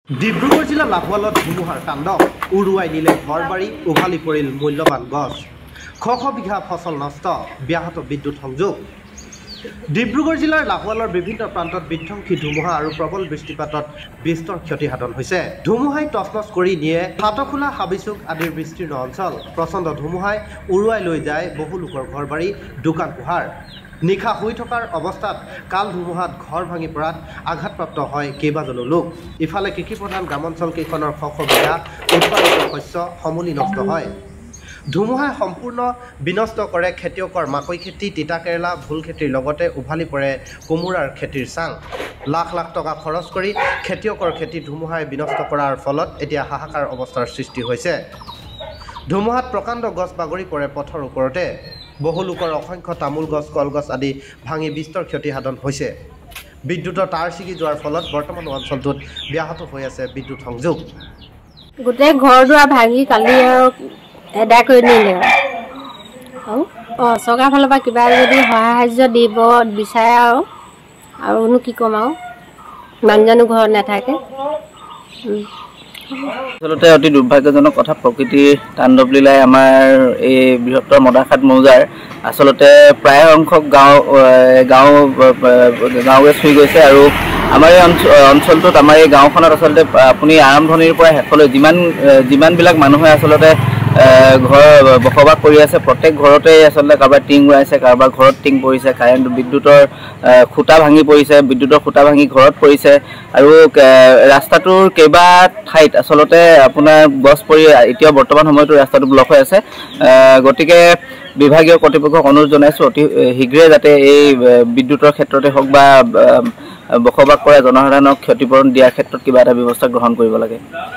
ডিব্ৰুগড় জিলা লাহোৱালত ধুমুহাৰ তাণ্ডৱ উৰুৱাই নিলে ঘৰবাৰী উভালি পৰিল মূল্যৱান গছ শ বিঘা ফচল নষ্ট ব্যাহত বিদ্যুৎ সংযোগ ডিব্ৰুগড় জিলাৰ লাহোৱালৰ বিভিন্ন প্ৰান্তত বিধ্বংসী ধুমুহা আৰু প্ৰবল বৃষ্টিপাতত বিস্তৰ ক্ষতিসাধন হৈছে ধুমুহাই তছনছ কৰি নিয়ে হাতখোলা হাবিচুক আদিৰ বিস্তীৰ্ণ অঞ্চল প্ৰচণ্ড ধুমুহাই উৰুৱাই লৈ যায় বহু লোকৰ ঘৰবাৰী দোকান পোহাৰ নিশা শুই থকাৰ অৱস্থাত কাল ধুমুহাত ঘৰ ভাঙি পৰাত আঘাতপ্ৰাপ্ত হয় কেইবাজনো লোক ইফালে কৃষিপ্ৰধান গ্ৰামাঞ্চল কেইখনৰ শ বিঘা উৎপাদিত শস্য সমূলি নষ্ট হয় ধুমুহাই সম্পূৰ্ণ বিনষ্ট কৰে খেতিয়কৰ মাকৈ খেতি তিতা কেৰেলা ভোল খেতিৰ লগতে উভালি পৰে কোমোৰাৰ খেতিৰ চাং লাখ লাখ টকা খৰচ কৰি খেতিয়কৰ খেতি ধুমুহাই বিনষ্ট কৰাৰ ফলত এতিয়া হাহাকাৰ অৱস্থাৰ সৃষ্টি হৈছে ধুমুহাত প্ৰকাণ্ড গছ বাগৰি পৰে পথৰ ওপৰতে বহু লোকৰ অসংখ্য তামোল গছ কলগছ আদি ভাঙি বিস্তৰ ক্ষতিসাধন হৈছে বিদ্যুতৰ তাঁৰ ছিগি যোৱাৰ ফলত বৰ্তমান অঞ্চলটোত ব্যাহত হৈ আছে বিদ্যুৎ সংযোগ গোটেই ঘৰ দুৱাৰ ভাঙি কালি আৰু এদায় কৰি নিলে চৰকাৰৰ ফালৰ পৰা কিবা যদি সহায় সাহাৰ্য দিব বিচাৰে আৰুনো কি ক'ম আৰু মানুহজনো ঘৰত নাথাকে আচলতে অতি দুৰ্ভাগ্যজনক কথা প্ৰকৃতিৰ তাণ্ডৱ লীলাই আমাৰ এই বৃহত্তৰ মদাৰখাট মৌজাৰ আচলতে প্ৰায় সংখ্যক গাঁৱে চুই গৈছে আৰু আমাৰ এই অঞ্চলটোত আমাৰ এই গাঁওখনত আচলতে আপুনি আৰম্ভণিৰ পৰা শেষলৈ যিমানবিলাক মানুহে আচলতে ঘৰ বসবাস কৰি আছে প্ৰত্যেক ঘৰতে আচলতে কাৰোবাৰ টিং উৰাইছে কাৰোবাৰ ঘৰত টিং পৰিছে কাৰেণ্ট বিদ্যুতৰ খুঁটা ভাঙি পৰিছে বিদ্যুতৰ খুঁটা ভাঙি ঘৰত পৰিছে আৰু ৰাস্তাটোৰ কেইবা ঠাইত আচলতে আপোনাৰ গছ পৰি এতিয়া বৰ্তমান সময়তো ৰাস্তাটো ব্লক হৈ আছে গতিকে বিভাগীয় কৰ্তৃপক্ষক অনুৰোধ জনাইছোঁ অতি শীঘ্ৰে যাতে এই বিদ্যুতৰ ক্ষেত্ৰতে হওক বা বসবাস কৰা জনসাধাৰণক ক্ষতিপূৰণ দিয়াৰ ক্ষেত্ৰত কিবা এটা ব্যৱস্থা গ্ৰহণ কৰিব লাগে।